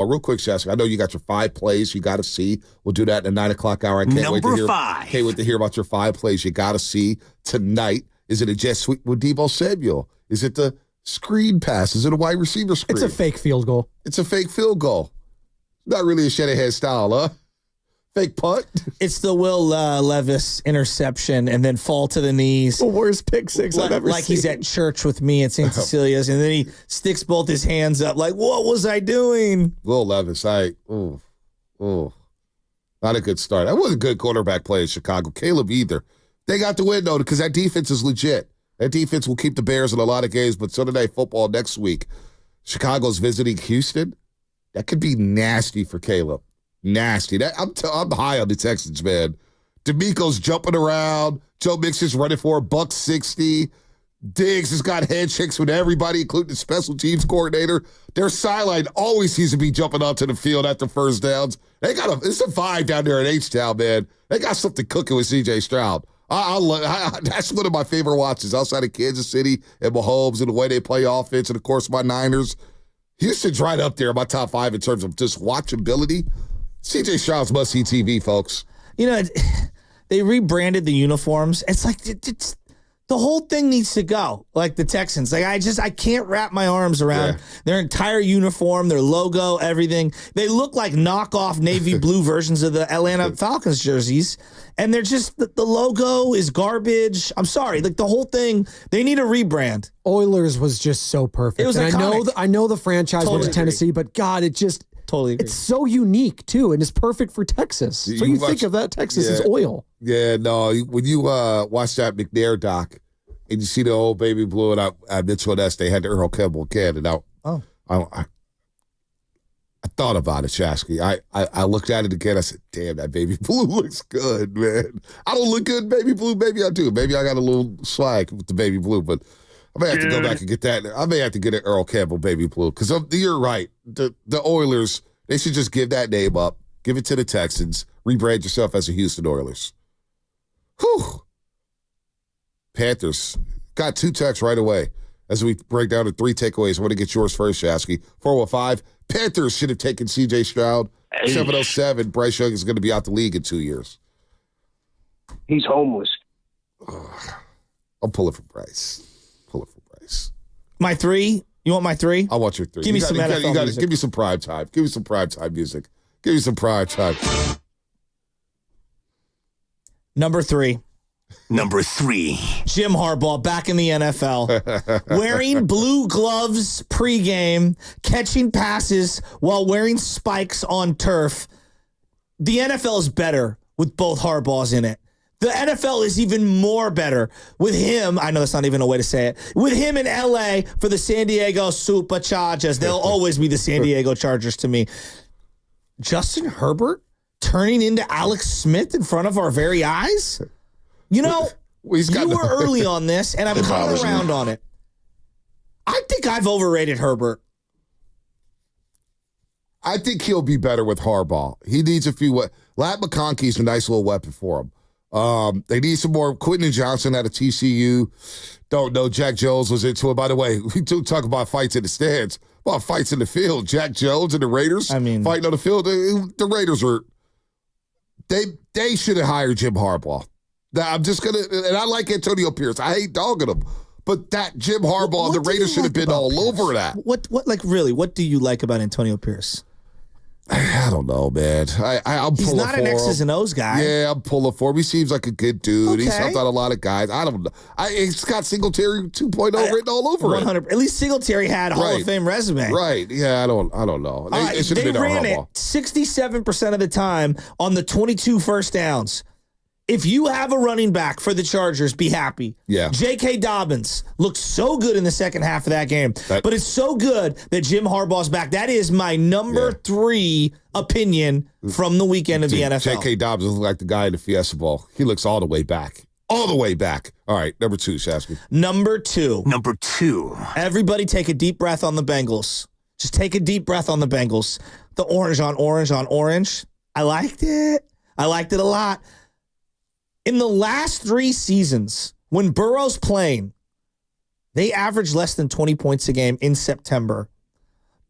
Oh, real quick, Shasky, I know you got your 5 plays you got to see. We'll do that in the 9 o'clock hour. I can't wait to hear. Can't wait to hear about your 5 plays you got to see tonight. Is it a jet sweep with Deebo Samuel? Is it the screen pass? Is it a wide receiver screen? It's a fake field goal. It's a fake field goal. Not really a Shanahan style, huh? Fake punt. It's the Will Levis interception and then fall to the knees. The worst pick six I've ever seen. Like he's at church with me at St. Cecilia's, and then he sticks both his hands up like, what was I doing? Will Levis, not a good start. That wasn't a good quarterback play in Chicago. Caleb either. They got the win, though, because that defense is legit. That defense will keep the Bears in a lot of games, but Sunday Night Football next week. Chicago's visiting Houston. That could be nasty for Caleb. Nasty. I'm high on the Texans, man. D'Amico's jumping around. Joe Mixon's running for $160. Diggs has got handshakes with everybody, including the special teams coordinator. Their sideline always seems to be jumping onto the field after first downs. It's a vibe down there in H-Town, man. They got something cooking with C.J. Stroud. That's one of my favorite watches outside of Kansas City and Mahomes and the way they play offense, and, of course, my Niners. Houston's right up there in my top 5 in terms of just watchability. C.J. Stroud's must-see TV, folks. You know, they rebranded the uniforms. It's like the whole thing needs to go, like the Texans. Like I can't wrap my arms around their entire uniform, their logo, everything. They look like knockoff navy blue versions of the Atlanta Falcons jerseys, and they're just the logo is garbage. I'm sorry, like the whole thing. They need a rebrand. Oilers was just so perfect. It was iconic. I know the franchise went to Tennessee, but God, it just. Totally agree. It's so unique, too, and it's perfect for Texas. So you think of that, Texas is oil. Yeah, no, when you watch that McNair doc and you see the old baby blue and I Mitchell and S, they had the Earl Campbell kid, and I thought about it, Shasky. I looked at it again. I said, damn, that baby blue looks good, man. I don't look good in baby blue. Maybe I do. Maybe I got a little swag with the baby blue, but I may have to go back and get that. I may have to get an Earl Campbell baby blue because you're right. The Oilers, they should just give that name up, give it to the Texans, rebrand yourself as the Houston Oilers. Whew. Panthers got 2 texts right away as we break down the 3 takeaways. I want to get yours first, Shasky. 415, Panthers should have taken C.J. Stroud. 707, Bryce Young is going to be out the league in 2 years. He's homeless. I'll pull it for Bryce. My 3? You want my 3? I want your 3. Give me some NFL music. Give me some prime time. Give me some prime time music. Give me some prime time. Number 3. Jim Harbaugh back in the NFL. Wearing blue gloves pregame, catching passes while wearing spikes on turf. The NFL is better with both Harbaughs in it. The NFL is even more better with him. I know that's not even a way to say it. With him in L.A. for the San Diego Superchargers. They'll always be the San Diego Chargers to me. Justin Herbert turning into Alex Smith in front of our very eyes? You know, you were early on this, and I'm coming around on it. I think I've overrated Herbert. I think he'll be better with Harbaugh. He needs a few. Lat McConkey's a nice little weapon for him. They need some more. Quentin Johnson out of TCU. Don't know. Jack Jones was into it. By the way, we do talk about fights in the stands, about fights in the field. Jack Jones and the Raiders fighting on the field. The Raiders are. They should have hired Jim Harbaugh. I'm just gonna, and I like Antonio Pierce. I hate dogging him, but that Jim Harbaugh, the Raiders should have been all over that. What do you like about Antonio Pierce? I don't know, man. I'm He's not an X's and O's guy. Yeah, I'm pulling for him. He seems like a good dude. Okay. He's helped out a lot of guys. I don't know. It's got Singletary 2.0 written all over 100. At least Singletary had a Hall of Fame resume. Right. Yeah, I don't know. It should have been ran it 67% of the time on the 22 first downs. If you have a running back for the Chargers, be happy. Yeah. J.K. Dobbins looked so good in the second half of that game. But it's so good that Jim Harbaugh's back. That is my number 3 opinion from the weekend of the NFL. J.K. Dobbins looks like the guy in the Fiesta Bowl. He looks all the way back. All the way back. All right, number 2, Shasky. Number 2. Everybody take a deep breath on the Bengals. Just take a deep breath on the Bengals. The orange on orange on orange. I liked it. I liked it a lot. In the last 3 seasons, when Burrow's playing, they averaged less than 20 points a game in September.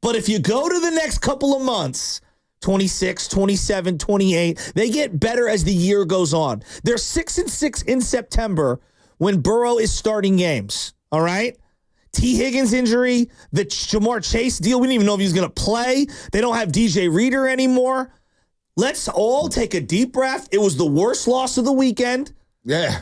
But if you go to the next couple of months, 26, 27, 28, they get better as the year goes on. They're 6-6 in September when Burrow is starting games. All right? T. Higgins injury, the Jamar Chase deal, we didn't even know if he was going to play. They don't have DJ Reader anymore. Let's all take a deep breath. It was the worst loss of the weekend. Yeah.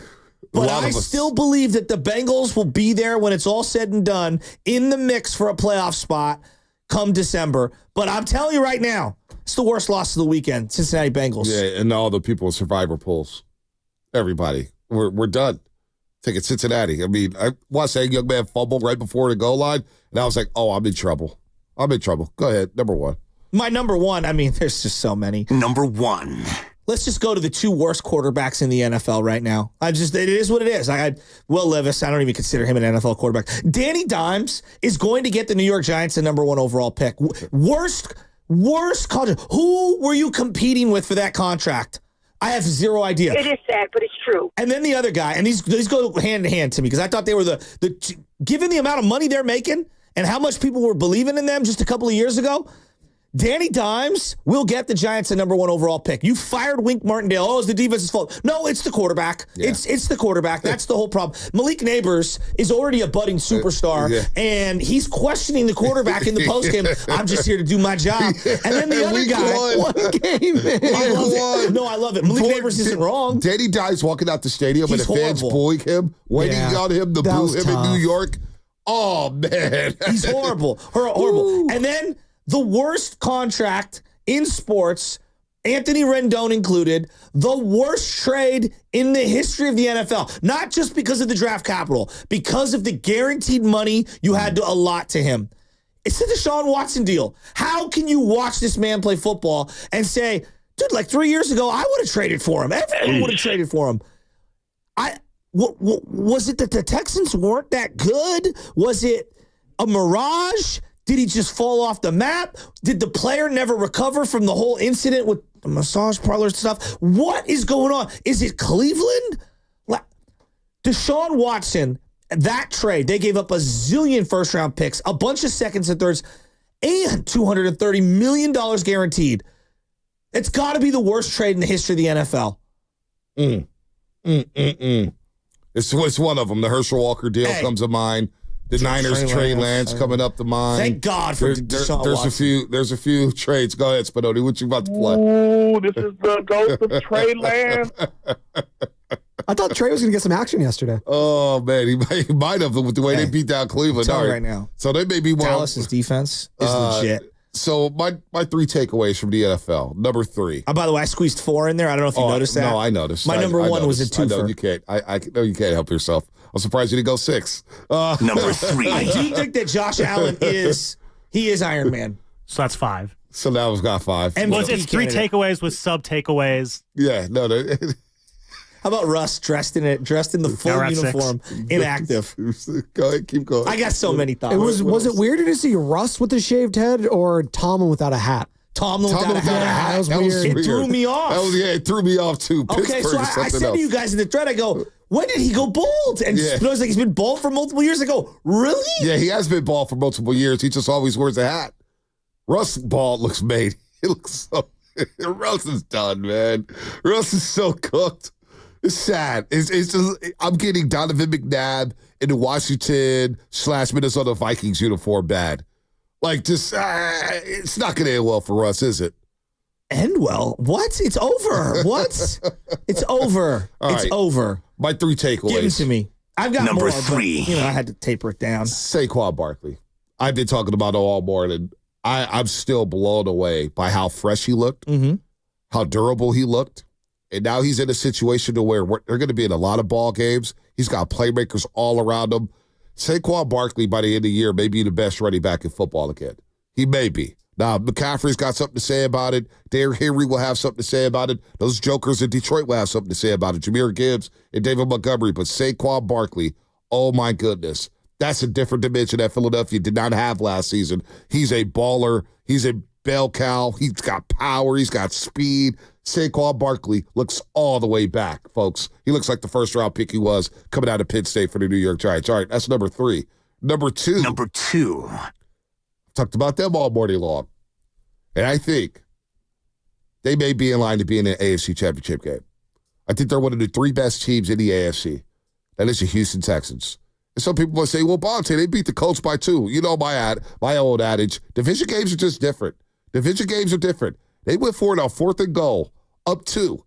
But I still believe that the Bengals will be there when it's all said and done in the mix for a playoff spot come December. But I'm telling you right now, it's the worst loss of the weekend, Cincinnati Bengals. Yeah, and all the people with survivor pools. Everybody. We're done. Taking Cincinnati. I mean, I watched that young man fumble right before the goal line, and I was like, oh, I'm in trouble. Go ahead, number one. My number one, I mean, there's just so many. Number one. Let's just go to the two worst quarterbacks in the NFL right now. It is what it is. Will Levis, I don't even consider him an NFL quarterback. Danny Dimes is going to get the New York Giants the number one overall pick. Worst contract. Who were you competing with for that contract? I have zero idea. It is sad, but it's true. And then the other guy, and these go hand in hand to me because I thought they were given the amount of money they're making and how much people were believing in them just a couple of years ago. Danny Dimes will get the Giants the number one overall pick. You fired Wink Martindale. Oh, it's the defense's fault. No, it's the quarterback. Yeah. It's the quarterback. That's the whole problem. Malik Neighbors is already a budding superstar, and he's questioning the quarterback in the postgame. I'm just here to do my job. And then the other guy, one game, man. I love it. Malik Neighbors isn't wrong. Danny Dimes walking out the stadium and the fans booing him, waiting on him to boo him in New York. Oh, man. He's horrible. Horrible. Ooh. And then the worst contract in sports, Anthony Rendon included, the worst trade in the history of the NFL. Not just because of the draft capital, because of the guaranteed money you had to allot to him. It's the Deshaun Watson deal. How can you watch this man play football and say, dude, like 3 years ago, I would have traded for him. Everyone would have traded for him. Was it that the Texans weren't that good? Was it a mirage? Did he just fall off the map? Did the player never recover from the whole incident with the massage parlor stuff? What is going on? Is it Cleveland? Deshaun Watson, that trade, they gave up a zillion first-round picks, a bunch of seconds and thirds, and $230 million guaranteed. It's got to be the worst trade in the history of the NFL. It's one of them. The Herschel Walker deal comes to mind. The Niners, Trey Lance coming up to mind. Thank God for Deshaun Watson. There's a few trades. Go ahead, Spinoni. What you about to play? Ooh, this is the ghost of Trey Lance. I thought Trey was going to get some action yesterday. Oh, man. He might have with the way they beat down Cleveland. Right now. So they may be Dallas's defense is legit. So my three takeaways from the NFL. Number 3. By the way, I squeezed 4 in there. I don't know if you noticed that. No, I noticed. My number 1 was a 2. I know you can't. I know you can't help yourself. I'm surprised you didn't go 6. Number 3. I do think that Josh Allen is Iron Man. So that's 5. So now we've got 5. And it's 3 takeaways with sub takeaways. Yeah, no. How about Russ dressed in the full uniform, inactive? Go ahead, keep going. I got so many thoughts. Was it weirder to see Russ with a shaved head or Tomlin without a hat? Tomlin without a hat. That was weird. It threw me off. It threw me off too. Okay, so I said to you guys in the thread, I go, when did he go bald? And Spinoza's like, he's been bald for multiple years. I go, really? Yeah, he has been bald for multiple years. He just always wears a hat. Russ bald looks made. He looks so. Russ is done, man. Russ is so cooked. It's sad. It's just I'm getting Donovan McNabb in the Washington/Minnesota Vikings uniform bad. Like, just it's not going to end well for Russ, is it? End well? What? It's over. What? It's over. It's over. My 3 takeaways. Give it to me. I've got number more, 3. But, I had to taper it down. Saquon Barkley. I've been talking about it all morning. I'm still blown away by how fresh he looked, how durable he looked. And now he's in a situation to where they're going to be in a lot of ball games. He's got playmakers all around him. Saquon Barkley, by the end of the year, may be the best running back in football again. He may be. Now, McCaffrey's got something to say about it. Derrick Henry will have something to say about it. Those jokers in Detroit will have something to say about it. Jahmyr Gibbs and David Montgomery. But Saquon Barkley, oh, my goodness. That's a different dimension that Philadelphia did not have last season. He's a baller. He's a bell cow. He's got power. He's got speed. Saquon Barkley looks all the way back, folks. He looks like the first-round pick he was coming out of Penn State for the New York Giants. All right, that's number 3. Number 2. Talked about them all morning long. And I think they may be in line to be in an AFC championship game. I think they're one of the 3 best teams in the AFC. That is the Houston Texans. And some people will say, well, Bonta, they beat the Colts by 2. You know my old adage. Division games are just different. Division games are different. They went for it on 4th and goal, up 2.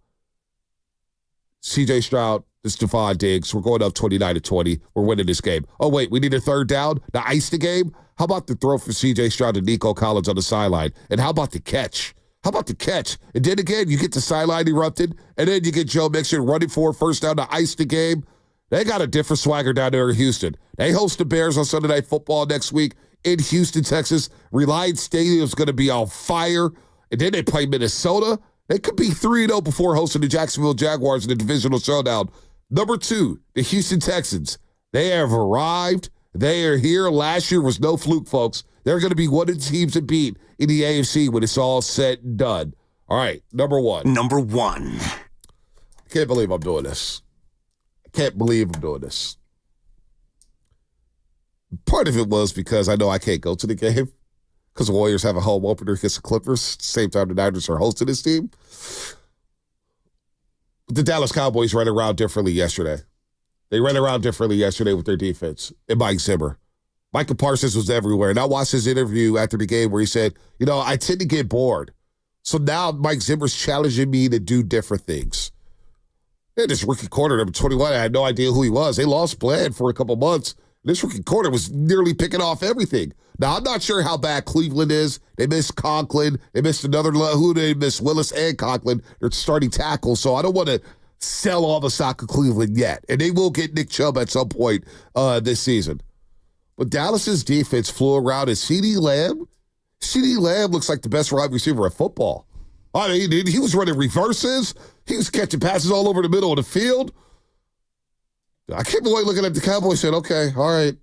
C.J. Stroud, Stephon Diggs. We're going up 29-20. We're winning this game. Oh, wait, we need a 3rd down to ice the game? How about the throw for C.J. Stroud to Nico Collins on the sideline? And how about the catch? How about the catch? And then again, you get the sideline erupted, and then you get Joe Mixon running for 1st down to ice the game. They got a different swagger down there in Houston. They host the Bears on Sunday Night Football next week in Houston, Texas. Reliance Stadium is going to be on fire. And then they play Minnesota. They could be 3-0 before hosting the Jacksonville Jaguars in the divisional showdown. Number 2, the Houston Texans. They have arrived. They are here. Last year was no fluke, folks. They're going to be one of the teams to beat in the AFC when it's all said and done. All right, number 1. Number 1. I can't believe I'm doing this. Can't believe I'm doing this. Part of it was because I know I can't go to the game because the Warriors have a home opener against the Clippers. Same time the Niners are hosting this team. But the Dallas Cowboys ran around differently yesterday. They ran around differently yesterday with their defense and Mike Zimmer. Micah Parsons was everywhere. And I watched his interview after the game where he said, I tend to get bored. So now Mike Zimmer's challenging me to do different things. And this rookie corner, number 21, I had no idea who he was. They lost Bland for a couple months. This rookie corner was nearly picking off everything. Now, I'm not sure how bad Cleveland is. They missed Conklin. They missed they missed Willis and Conklin. They're starting tackle, so I don't want to sell all the stock of Cleveland yet. And they will get Nick Chubb at some point this season. But Dallas's defense flew around, and CeeDee Lamb looks like the best wide receiver in football. I mean, he was running reverses. He was catching passes all over the middle of the field. I kept away looking at the Cowboys and said, okay, all right.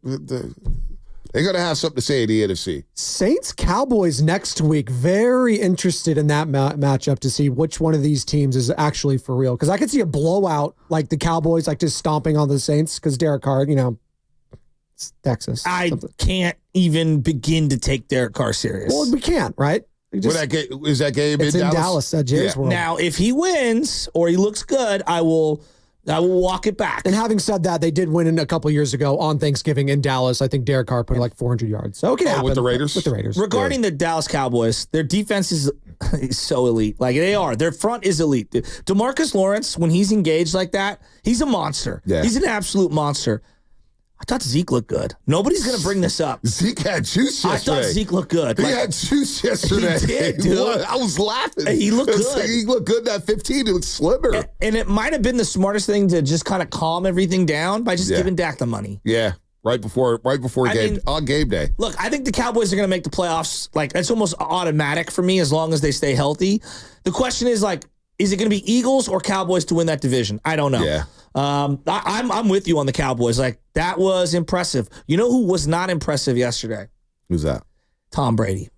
They're going to have something to say in the NFC. Saints-Cowboys next week. Very interested in that matchup to see which one of these teams is actually for real. Because I could see a blowout like the Cowboys, like just stomping on the Saints because Derek Carr, it's Texas. I can't even begin to take Derek Carr serious. Well, we can't, right? Is that game it's in Dallas at Jerry's World. Now, if he wins or he looks good, I will walk it back. And having said that, they did win a couple years ago on Thanksgiving in Dallas. I think Derek Carr put like 400 yards. So it can happen. With the Raiders? With the Raiders. Regarding the Dallas Cowboys, their defense is so elite. Like, they are. Their front is elite. DeMarcus Lawrence, when he's engaged like that, he's a monster. Yeah. He's an absolute monster. I thought Zeke looked good. Nobody's going to bring this up. Zeke had juice yesterday. I thought Zeke looked good. He had juice yesterday. He did, dude. I was laughing. He looked good. He looked good in that 15. He looked slimmer. And it might have been the smartest thing to just kind of calm everything down by just giving Dak the money. Yeah, right before on game day. Look, I think the Cowboys are going to make the playoffs. Like, it's almost automatic for me as long as they stay healthy. The question is, like, is it going to be Eagles or Cowboys to win that division? I don't know. Yeah. I'm with you on the Cowboys. Like, that was impressive. You know who was not impressive yesterday? Who's that? Tom Brady.